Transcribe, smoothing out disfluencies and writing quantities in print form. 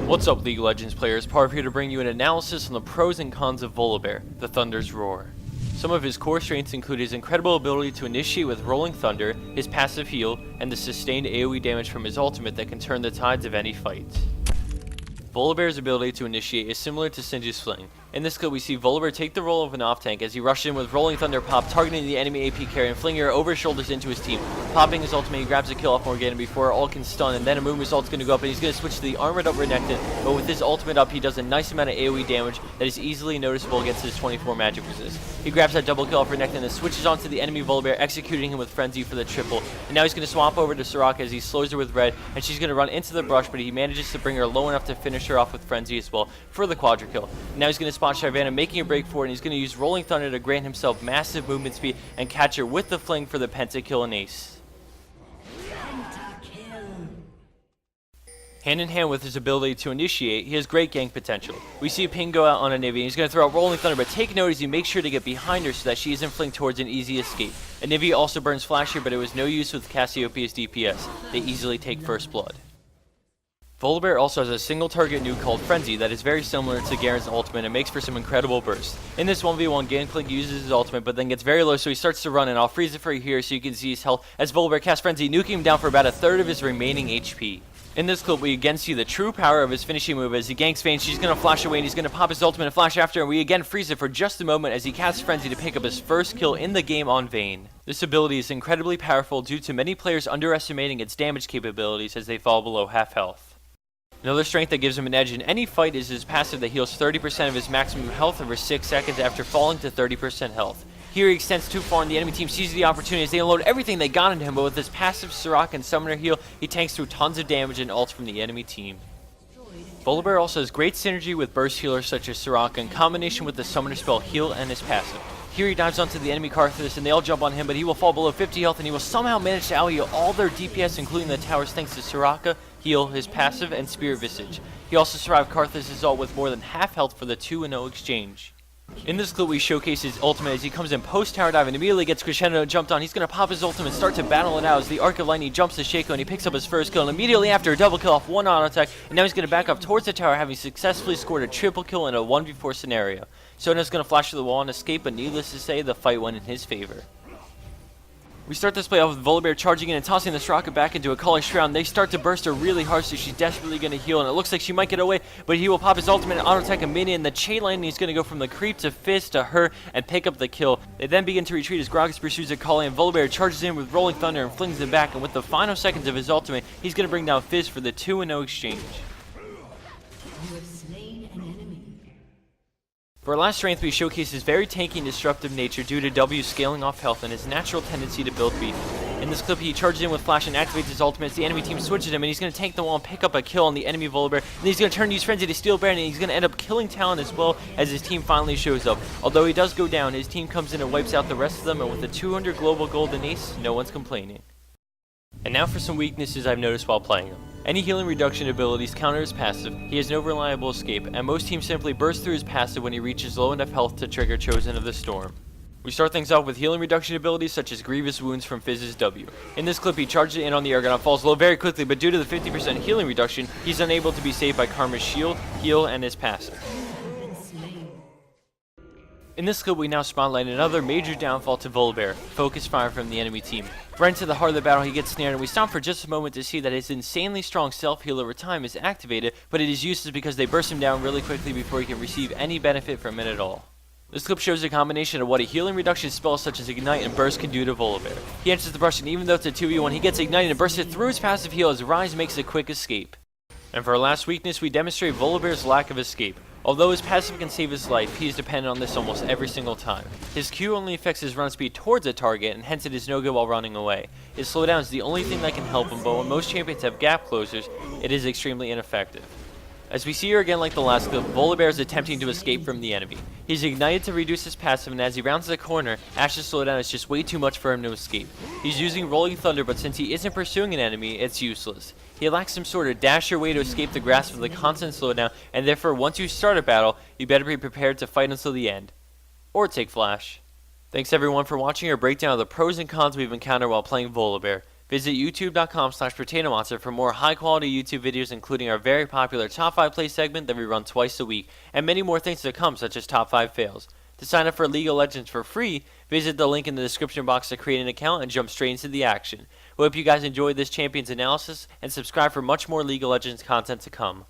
What's up, League of Legends players? Parv here to bring you an analysis on the pros and cons of Volibear, the Thunder's Roar. Some of his core strengths include his incredible ability to initiate with Rolling Thunder, his passive heal, and the sustained AoE damage from his ultimate that can turn the tides of any fight. Volibear's ability to initiate is similar to Singe's Fling. In this clip, we see Volibear take the role of an off-tank as he rushes in with Rolling Thunder pop, targeting the enemy AP carry and flinging her over his shoulders into his team. Popping his ultimate, he grabs a kill off Morgana before all can stun, and then a movement ult's going to go up, and he's going to switch to the armored up Renekton, but with his ultimate up, he does a nice amount of AoE damage that is easily noticeable against his 24 magic resist. He grabs that double kill off Renekton and switches onto the enemy Volibear, executing him with Frenzy for the triple. And now he's going to swap over to Soraka as he slows her with red, and she's going to run into the brush, but he manages to bring her low enough to finish her off with Frenzy as well for the quadra kill. Now he's going to spot Shyvana, making a break for it, and he's going to use Rolling Thunder to grant himself massive movement speed and catch her with the fling for the pentakill and ace. Hand in hand with his ability to initiate, he has great gank potential. We see a ping go out on a Nivea, and he's going to throw out Rolling Thunder, but take note as he makes sure to get behind her so that she isn't flinged towards an easy escape. A Nivea also burns Flash here, but it was no use with Cassiopeia's DPS. They easily take first blood. Volibear also has a single target nuke called Frenzy that is very similar to Garen's ultimate and makes for some incredible bursts. In this 1v1, Gangplank uses his ultimate but then gets very low, so he starts to run, and I'll freeze it for you here so you can see his health as Volibear casts Frenzy, nuking him down for about a third of his remaining HP. In this clip, we again see the true power of his finishing move as he ganks Vayne. She's going to flash away and he's going to pop his ultimate and flash after, and we again freeze it for just a moment as he casts Frenzy to pick up his first kill in the game on Vayne. This ability is incredibly powerful due to many players underestimating its damage capabilities as they fall below half health. Another strength that gives him an edge in any fight is his passive that heals 30% of his maximum health over 6 seconds after falling to 30% health. Here he extends too far and the enemy team seizes the opportunity as they unload everything they got into him, but with his passive Soraka and Summoner heal, he tanks through tons of damage and ults from the enemy team. Volibear also has great synergy with burst healers such as Soraka in combination with the Summoner spell heal and his passive. Here he dives onto the enemy Karthus and they all jump on him, but he will fall below 50 health and he will somehow manage to out-heal all their DPS including the towers thanks to Soraka, heal, his passive, and Spirit Visage. He also survived Karthus' ult with more than half health for the 2-0 exchange. In this clip we showcase his ultimate as he comes in post tower dive and immediately gets Crescendo jumped on. He's going to pop his ultimate and start to battle it out as the Arc of Lightning jumps to Shaco and he picks up his first kill, and immediately after a double kill off one auto attack, and now he's going to back up towards the tower having successfully scored a triple kill in a 1v4 scenario. Sona's going to flash to the wall and escape, but needless to say the fight went in his favor. We start this play off with Volibear charging in and tossing the Soraka back into a Calling Shroud. They start to burst her really hard, so she's desperately going to heal, and it looks like she might get away, but he will pop his ultimate and auto-attack a minion. The chain lightning, he's going to go from the creep to Fizz to her and pick up the kill. They then begin to retreat as Gragas pursues a Calling, and Volibear charges in with Rolling Thunder and flings them back, and with the final seconds of his ultimate, he's going to bring down Fizz for the 2-0 exchange. For our last strength, we showcase his very tanky and disruptive nature due to W's scaling off health and his natural tendency to build beef. In this clip, he charges in with Flash and activates his ultimate as the enemy team switches him, and he's going to tank the wall and pick up a kill on the enemy Volibear. And he's going to turn to use Frenzy to steal Baron, and he's going to end up killing Talon as well as his team finally shows up. Although he does go down, his team comes in and wipes out the rest of them, and with a 200 global golden ace, no one's complaining. And now for some weaknesses I've noticed while playing him. Any healing reduction abilities counter his passive, he has no reliable escape, and most teams simply burst through his passive when he reaches low enough health to trigger Chosen of the Storm. We start things off with healing reduction abilities such as Grievous Wounds from Fizz's W. In this clip he charges in on the Argonaut, falls low very quickly, but due to the 50% healing reduction, he's unable to be saved by Karma's shield, heal, and his passive. In this clip we now spotlight another major downfall to Volibear, focus fire from the enemy team. Right into the heart of the battle he gets snared, and we stop for just a moment to see that his insanely strong self-heal over time is activated, but it is useless because they burst him down really quickly before he can receive any benefit from it at all. This clip shows a combination of what a healing reduction spell such as Ignite and Burst can do to Volibear. He enters the brush, and even though it's a 2v1, he gets Ignited and bursted through his passive heal as Rise makes a quick escape. And for our last weakness, we demonstrate Volibear's lack of escape. Although his passive can save his life, he is dependent on this almost every single time. His Q only affects his run speed towards a target, and hence it is no good while running away. His slowdown is the only thing that can help him, but when most champions have gap closers, it is extremely ineffective. As we see here again like the last clip, Volibear is attempting to escape from the enemy. He's ignited to reduce his passive, and as he rounds the corner, Ash's slowdown is just way too much for him to escape. He's using Rolling Thunder, but since he isn't pursuing an enemy, it's useless. He lacks some sort of dasher way to escape the grasp of the constant slowdown, and therefore once you start a battle, you better be prepared to fight until the end. Or take Flash. Thanks everyone for watching our breakdown of the pros and cons we've encountered while playing Volibear. Visit youtube.com/potatomonster for more high-quality YouTube videos, including our very popular Top 5 Play segment that we run twice a week, and many more things to come, such as Top 5 Fails. To sign up for League of Legends for free, visit the link in the description box to create an account and jump straight into the action. We hope you guys enjoyed this Champions analysis, and subscribe for much more League of Legends content to come.